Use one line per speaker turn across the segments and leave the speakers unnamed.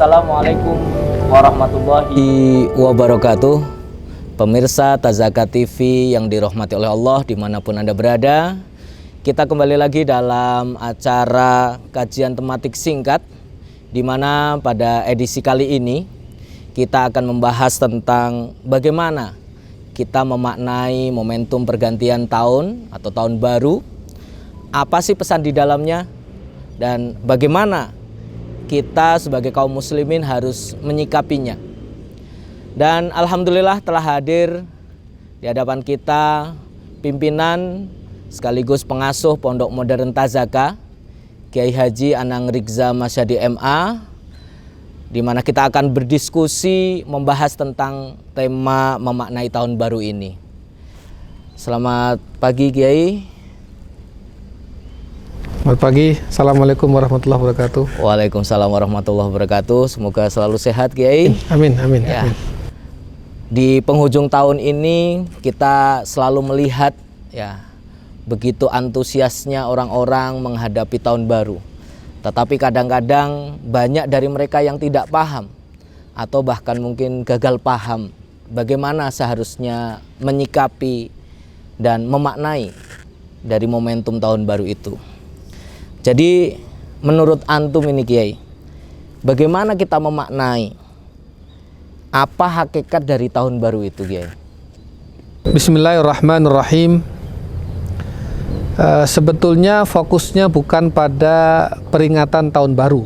Assalamualaikum warahmatullahi wabarakatuh. Pemirsa Tazaka TV yang dirahmati oleh Allah dimanapun Anda berada, kita kembali lagi dalam acara kajian tematik singkat, di mana pada edisi kali ini kita akan membahas tentang bagaimana kita memaknai momentum pergantian tahun atau tahun baru, apa sih pesan di dalamnya, dan bagaimana kita sebagai kaum muslimin harus menyikapinya. Dan alhamdulillah telah hadir di hadapan kita pimpinan sekaligus pengasuh Pondok Modern Tazaka, Kiai Haji Anang Rigza Masyadi MA, di mana kita akan berdiskusi membahas tentang tema memaknai tahun baru ini. Selamat pagi Kiai.
Selamat pagi, Assalamualaikum warahmatullahi wabarakatuh.
Waalaikumsalam warahmatullahi wabarakatuh. Semoga selalu sehat Kiai.
Amin, amin,
Ya.
amin.
Di penghujung tahun ini kita selalu melihat ya begitu antusiasnya orang-orang menghadapi tahun baru. Tetapi kadang-kadang banyak dari mereka yang tidak paham atau bahkan mungkin gagal paham bagaimana seharusnya menyikapi dan memaknai dari momentum tahun baru itu. Jadi menurut antum ini Kiai, bagaimana kita memaknai apa hakikat dari tahun baru itu Kiai?
Bismillahirrahmanirrahim. Sebetulnya fokusnya bukan pada peringatan tahun baru,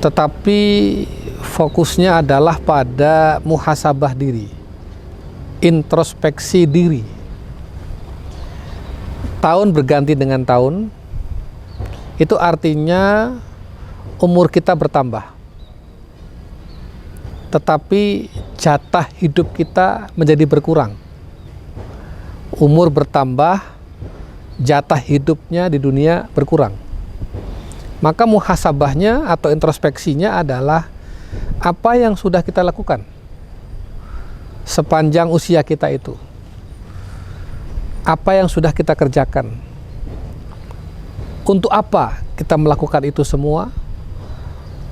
tetapi fokusnya adalah pada muhasabah diri, introspeksi diri. Tahun berganti dengan tahun, itu artinya umur kita bertambah. Tetapi jatah hidup kita menjadi berkurang. Umur bertambah, jatah hidupnya di dunia berkurang. Maka muhasabahnya atau introspeksinya adalah apa yang sudah kita lakukan sepanjang usia kita itu. Apa yang sudah kita kerjakan, untuk apa kita melakukan itu semua,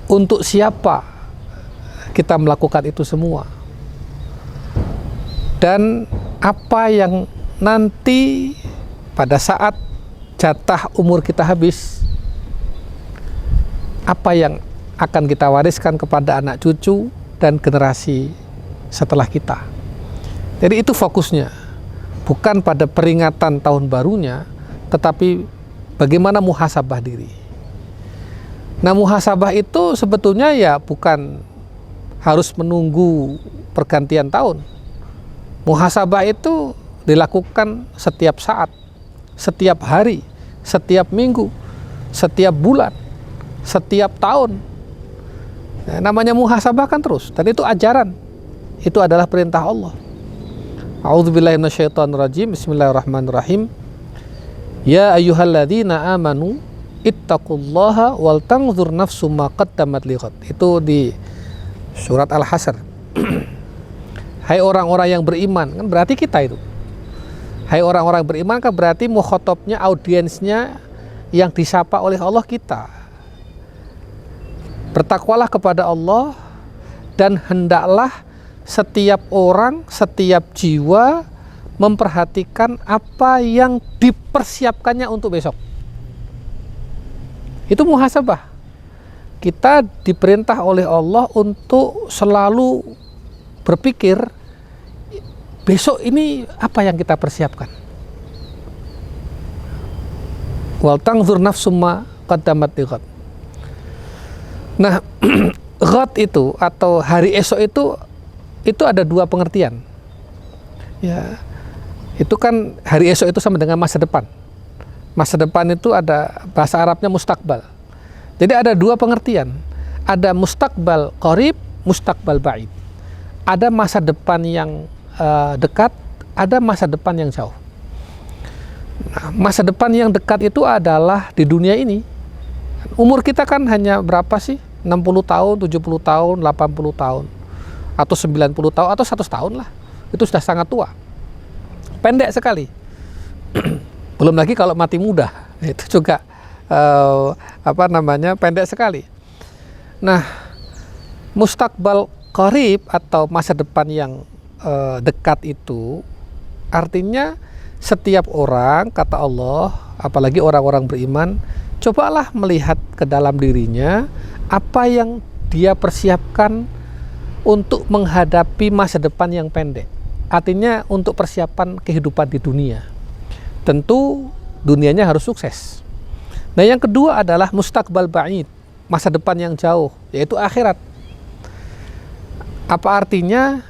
untuk siapa kita melakukan itu semua, dan apa yang nanti pada saat jatah umur kita habis, apa yang akan kita wariskan kepada anak cucu dan generasi setelah kita. Jadi itu fokusnya. Bukan pada peringatan tahun barunya, tetapi bagaimana muhasabah diri. Nah, muhasabah itu sebetulnya ya bukan harus menunggu pergantian tahun. Muhasabah itu dilakukan setiap saat, setiap hari, setiap minggu, setiap bulan, setiap tahun. Nah, namanya muhasabah kan terus, dan itu ajaran. Itu adalah perintah Allah. A'udzubillahi minasyaitonirrajim. Bismillahirrahmanirrahim. Ya ayyuhalladzina amanu ittaqullaha wal tanzur nafsum ma qaddamat lighad. Itu di surat Al-Hasyr. Hai orang-orang yang beriman, kan berarti kita itu. Hai orang-orang beriman kan berarti mukhatabnya, audiensnya yang disapa oleh Allah kita. Bertakwalah kepada Allah dan hendaklah setiap orang, setiap jiwa memperhatikan apa yang dipersiapkannya untuk besok. Itu muhasabah. Kita diperintah oleh Allah untuk selalu berpikir, besok ini apa yang kita persiapkan. Wal tanzur nafsum ma qaddamat lighad. Nah, ghad itu atau hari esok itu ada dua pengertian. Ya, itu kan hari esok itu sama dengan masa depan. Masa depan itu ada bahasa Arabnya mustakbal. Jadi ada dua pengertian. Ada mustakbal qarib, mustakbal ba'id. Ada masa depan yang dekat, ada masa depan yang jauh. Nah, masa depan yang dekat itu adalah di dunia ini. Umur kita kan hanya berapa sih? 60 tahun, 70 tahun, 80 tahun. Atau 90 tahun, atau 100 tahun lah. Itu sudah sangat tua. Pendek sekali. Belum lagi kalau mati muda, itu juga pendek sekali. Nah, mustakbal qarib atau masa depan yang dekat itu artinya setiap orang, kata Allah, apalagi orang-orang beriman, cobalah melihat ke dalam dirinya apa yang dia persiapkan untuk menghadapi masa depan yang pendek. Artinya untuk persiapan kehidupan di dunia. Tentu dunianya harus sukses. Nah, yang kedua adalah mustakbal ba'id, masa depan yang jauh, yaitu akhirat. Apa artinya?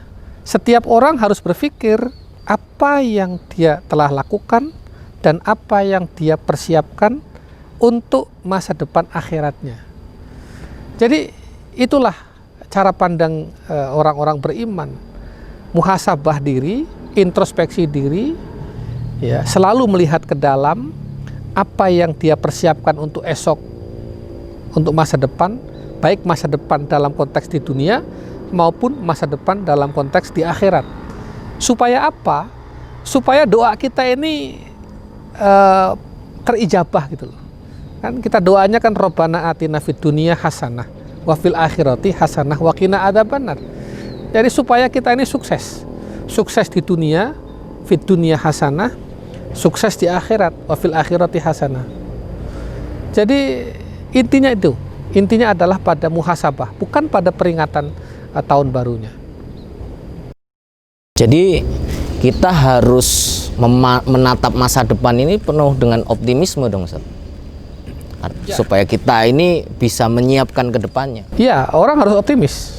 Setiap orang harus berpikir apa yang dia telah lakukan dan apa yang dia persiapkan untuk masa depan akhiratnya. Jadi itulah cara pandang orang-orang beriman. Muhasabah diri, introspeksi diri, ya, selalu melihat ke dalam apa yang dia persiapkan untuk esok, untuk masa depan, baik masa depan dalam konteks di dunia maupun masa depan dalam konteks di akhirat. Supaya apa? Supaya doa kita ini terijabah gitu loh. Kan kita doanya kan Rabbana atina fid dunya hasanah wa fil akhirati hasanah wa qina adzabannar. Jadi supaya kita ini sukses. Sukses di dunia, fid dunya hasanah, sukses di akhirat, wa fil akhirati hasanah. Jadi intinya itu. Intinya adalah pada muhasabah, bukan pada peringatan tahun barunya.
Jadi kita harus menatap masa depan ini penuh dengan optimisme dong, Ustaz. Supaya kita ini bisa menyiapkan ke depannya.
Iya, orang harus optimis.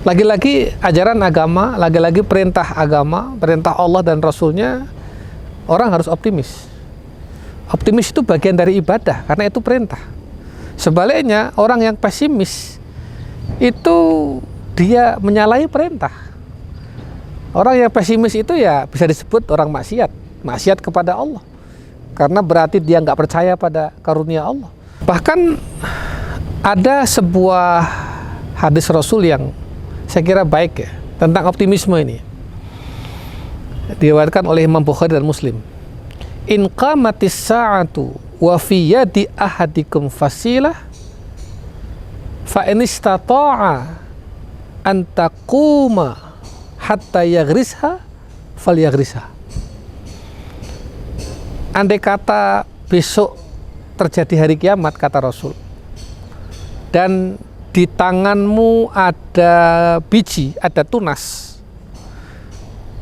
Lagi-lagi ajaran agama, lagi-lagi perintah agama, perintah Allah dan Rasulnya, orang harus optimis. Optimis itu bagian dari ibadah, karena itu perintah. Sebaliknya, orang yang pesimis itu dia menyalahi perintah. Orang yang pesimis itu ya bisa disebut orang maksiat kepada Allah, karena berarti dia nggak percaya pada karunia Allah. Bahkan ada sebuah hadis Rasul yang saya kira baik ya tentang optimisme ini, diriwayatkan oleh Imam Bukhari dan Muslim. In qamatis sa'atu wa fi yadi ahadikum fasilah fa in istata'a an taquma hatta yaghrisha falyaghrisha. Andai kata besok terjadi hari kiamat, kata Rasul, dan di tanganmu ada biji, ada tunas,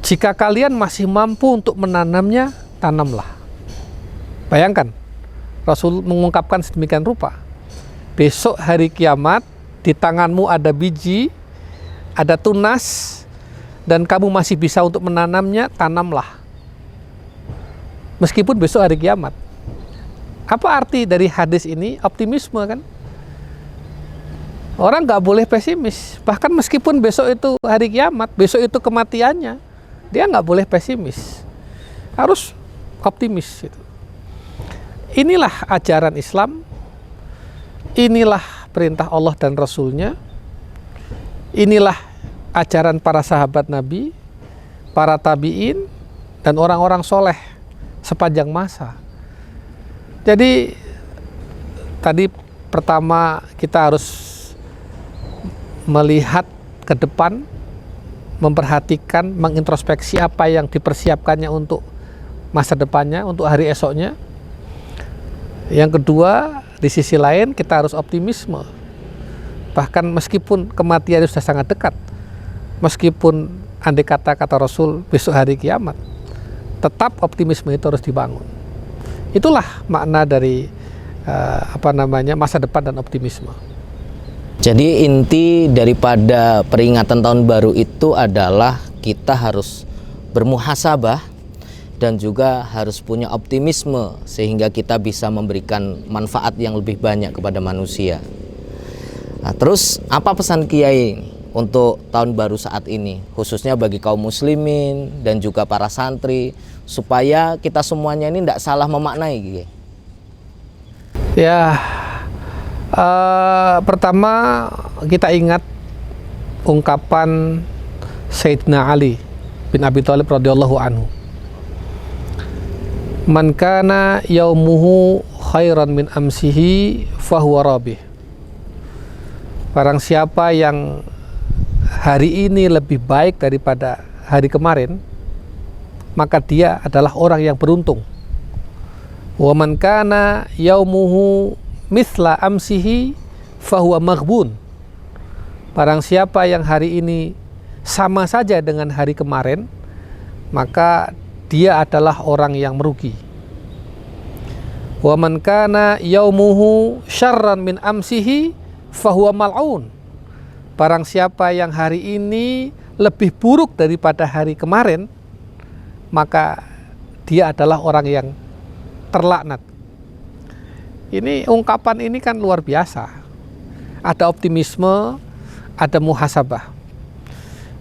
jika kalian masih mampu untuk menanamnya, tanamlah. Bayangkan, Rasul mengungkapkan sedemikian rupa. Besok hari kiamat, di tanganmu ada biji, ada tunas, dan kamu masih bisa untuk menanamnya, tanamlah. Meskipun besok hari kiamat. Apa arti dari hadis ini? Optimisme kan? Orang nggak boleh pesimis. Bahkan meskipun besok itu hari kiamat, besok itu kematiannya, dia nggak boleh pesimis. Harus optimis. Gitu. Inilah ajaran Islam. Inilah perintah Allah dan Rasulnya. Inilah ajaran para sahabat Nabi, para tabi'in, dan orang-orang soleh sepanjang masa. Jadi tadi pertama kita harus melihat ke depan, memperhatikan, mengintrospeksi apa yang dipersiapkannya untuk masa depannya, untuk hari esoknya. Yang kedua, di sisi lain kita harus optimisme. Bahkan meskipun kematian sudah sangat dekat, meskipun andai kata Rasul besok hari kiamat, tetap optimisme itu harus dibangun. Itulah makna dari masa depan dan optimisme.
Jadi inti daripada peringatan tahun baru itu adalah kita harus bermuhasabah dan juga harus punya optimisme sehingga kita bisa memberikan manfaat yang lebih banyak kepada manusia. Nah, terus apa pesan Kiai untuk tahun baru saat ini, khususnya bagi kaum muslimin dan juga para santri, supaya kita semuanya ini tidak salah memaknai, Kiai?
Ya, pertama kita ingat ungkapan Sayyidina Ali bin Abi Thalib radhiyallahu anhu. Man kana yaumuhu khairan min amsihi fahuwa rabih. Barang siapa yang hari ini lebih baik daripada hari kemarin, maka dia adalah orang yang beruntung. Wa man kana yaumuhu mithla amsihi fahuwa maghbun. Barang siapa yang hari ini sama saja dengan hari kemarin, maka dia adalah orang yang merugi. Wa man kana yaumuhu syarran min amsihi fahuwa mal'un. Barang siapa yang hari ini lebih buruk daripada hari kemarin, maka dia adalah orang yang terlaknat. Ini ungkapan ini kan luar biasa. Ada optimisme, ada muhasabah.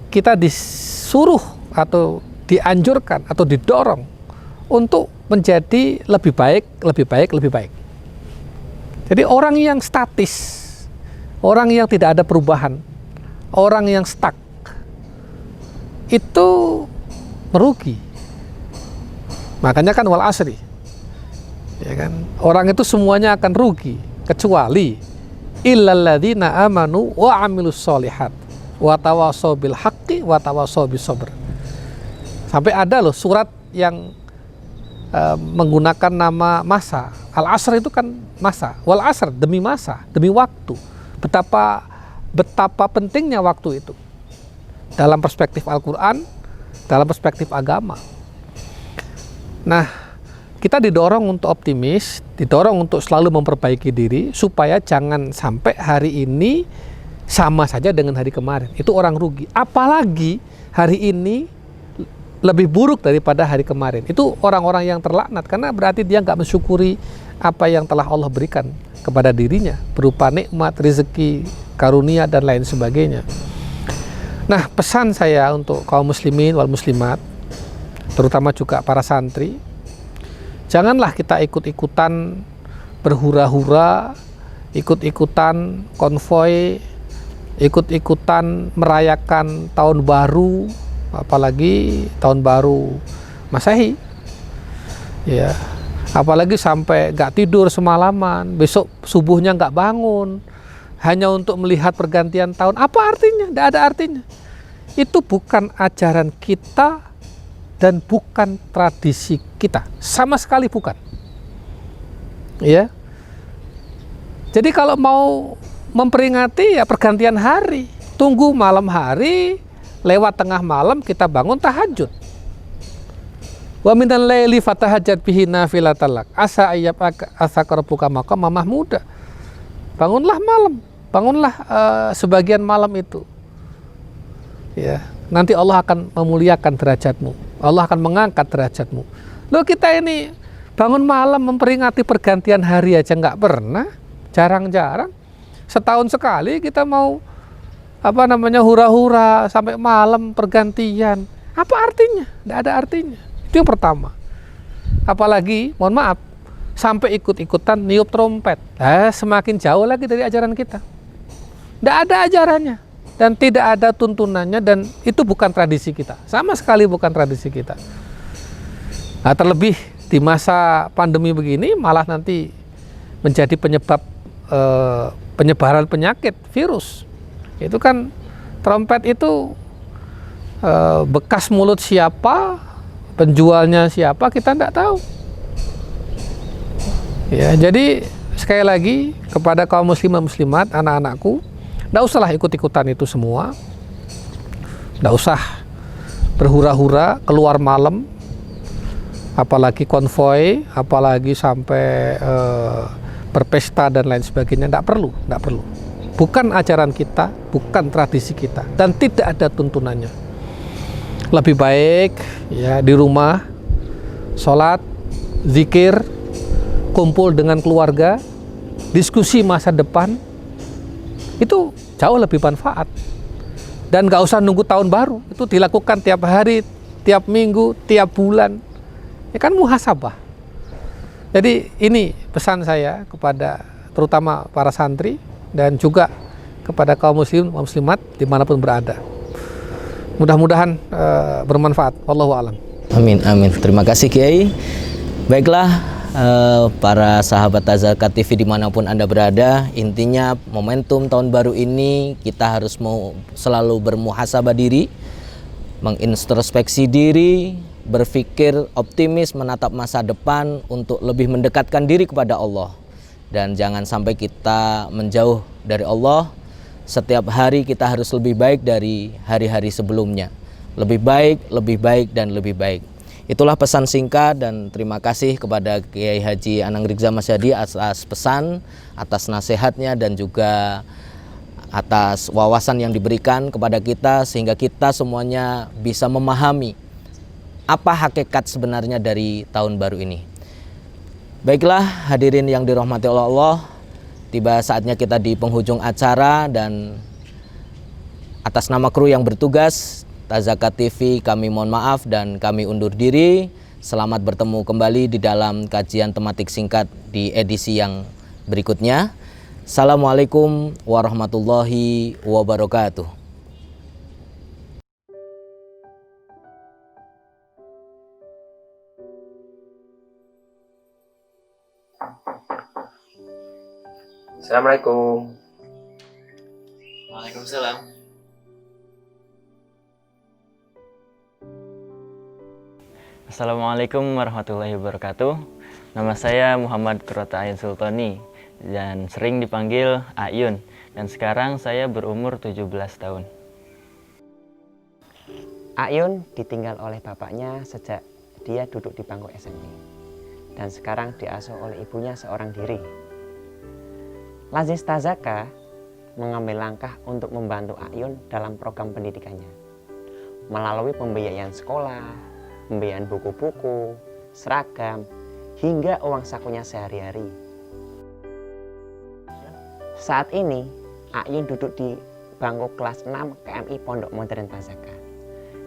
Kita disuruh atau dianjurkan atau didorong untuk menjadi lebih baik, lebih baik, lebih baik. Jadi orang yang statis, orang yang tidak ada perubahan, orang yang stuck, itu merugi. Makanya kan wal asri, ya kan? Orang itu semuanya akan rugi kecuali illalladzina amanu wa amilus solihat wa tawassaw bil haqqi wa tawassaw bis sabr. Sampai ada loh surat yang menggunakan nama masa. Al asr itu kan masa. Wal asr demi masa, demi waktu. Betapa pentingnya waktu itu dalam perspektif Al-Quran, dalam perspektif agama. Nah, kita didorong untuk optimis, didorong untuk selalu memperbaiki diri supaya jangan sampai hari ini sama saja dengan hari kemarin. Itu orang rugi. Apalagi hari ini lebih buruk daripada hari kemarin. Itu orang-orang yang terlaknat karena berarti dia nggak mensyukuri apa yang telah Allah berikan kepada dirinya berupa nikmat, rezeki, karunia dan lain sebagainya. Nah, pesan saya untuk kaum muslimin wal muslimat, terutama juga para santri, janganlah kita ikut-ikutan berhura-hura, ikut-ikutan konvoi, ikut-ikutan merayakan tahun baru, apalagi tahun baru Masehi. Ya. Apalagi sampai gak tidur semalaman, besok subuhnya gak bangun, hanya untuk melihat pergantian tahun. Apa artinya? Tidak ada artinya. Itu bukan ajaran kita dan bukan tradisi kita, sama sekali bukan. Ya. Jadi kalau mau memperingati ya pergantian hari, tunggu malam hari, lewat tengah malam kita bangun tahajud. Wa minal laili fatahajjat bihi nafilatan lak asa rabbuka maqama mahmuda. Bangunlah malam, bangunlah sebagian malam itu. Ya, nanti Allah akan memuliakan derajatmu. Allah akan mengangkat derajatmu. Loh, kita ini bangun malam memperingati pergantian hari aja nggak pernah, jarang-jarang. Setahun sekali kita mau hura-hura sampai malam pergantian. Apa artinya? Nggak ada artinya. Itu yang pertama. Apalagi, mohon maaf, sampai ikut-ikutan niup trompet. Semakin jauh lagi dari ajaran kita. Tidak ada ajarannya dan tidak ada tuntunannya, dan itu bukan tradisi kita. Sama sekali bukan tradisi kita. Nah, terlebih di masa pandemi begini malah nanti menjadi penyebab penyebaran penyakit, virus. Itu kan trompet itu bekas mulut siapa, penjualnya siapa, kita tidak tahu. Ya, jadi sekali lagi kepada kaum muslim dan muslimat, anak-anakku, tidak usahlah ikut-ikutan itu semua. Tidak usah berhura-hura keluar malam, apalagi konvoi, apalagi sampai berpesta dan lain sebagainya. Tidak perlu, tidak perlu. Bukan ajaran kita, bukan tradisi kita, dan tidak ada tuntunannya. Lebih baik ya di rumah, sholat, zikir, kumpul dengan keluarga, diskusi masa depan, itu jauh lebih manfaat. Dan gak usah nunggu tahun baru, itu dilakukan tiap hari, tiap minggu, tiap bulan. Ya kan muhasabah. Jadi ini pesan saya kepada terutama para santri dan juga kepada kaum muslim, muslimat dimanapun berada. Mudah-mudahan bermanfaat. Wallahu a'lam.
Amin, amin. Terima kasih Kiai. Baiklah, para sahabat Tazakar TV dimanapun Anda berada. Intinya momentum tahun baru ini kita harus selalu bermuhasabah diri, mengintrospeksi diri, berpikir optimis, menatap masa depan untuk lebih mendekatkan diri kepada Allah. Dan jangan sampai kita menjauh dari Allah. Setiap hari kita harus lebih baik dari hari-hari sebelumnya. Lebih baik, dan lebih baik. Itulah pesan singkat, dan terima kasih kepada Kiai Haji Anang Rizza Masyadi atas pesan, atas nasihatnya, dan juga atas wawasan yang diberikan kepada kita sehingga kita semuanya bisa memahami apa hakikat sebenarnya dari tahun baru ini. Baiklah hadirin yang dirahmati oleh Allah, tiba saatnya kita di penghujung acara, dan atas nama kru yang bertugas Tazakar TV kami mohon maaf dan kami undur diri. Selamat bertemu kembali di dalam kajian tematik singkat di edisi yang berikutnya. Assalamualaikum warahmatullahi wabarakatuh.
Assalamualaikum.
Waalaikumsalam.
Assalamualaikum warahmatullahi wabarakatuh. Nama saya Muhammad Qurrata Ayun Sultani dan sering dipanggil Ayun, dan sekarang saya berumur 17 tahun.
Ayun ditinggal oleh bapaknya sejak dia duduk di bangku SMP, dan sekarang diasuh oleh ibunya seorang diri. Lazis Tazaka mengambil langkah untuk membantu Ayun dalam program pendidikannya melalui pembiayaan sekolah, pembiayaan buku-buku, seragam, hingga uang sakunya sehari-hari. Saat ini, Ayun duduk di bangku kelas 6 KMI Pondok Modern Tazaka.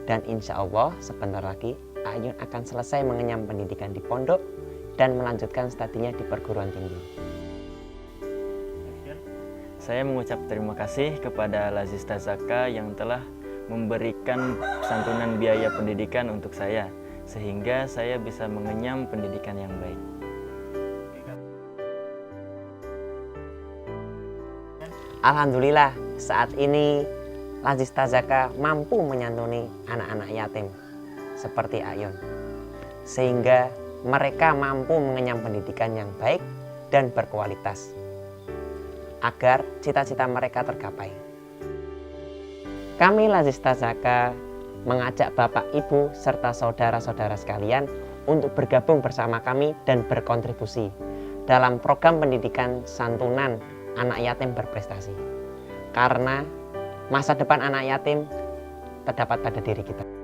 Dan insya Allah sebentar lagi Ayun akan selesai mengenyam pendidikan di pondok dan melanjutkan studinya di perguruan tinggi.
Saya mengucap terima kasih kepada Lazis Tazaka yang telah memberikan santunan biaya pendidikan untuk saya, sehingga saya bisa mengenyam pendidikan yang baik.
Alhamdulillah, saat ini Lazis Tazaka mampu menyantuni anak-anak yatim seperti Ayun, sehingga mereka mampu mengenyam pendidikan yang baik dan berkualitas agar cita-cita mereka tergapai. Kami Lazis Tazaka mengajak Bapak, Ibu, serta saudara-saudara sekalian untuk bergabung bersama kami dan berkontribusi dalam program pendidikan santunan anak yatim berprestasi. Karena masa depan anak yatim terdapat pada diri kita.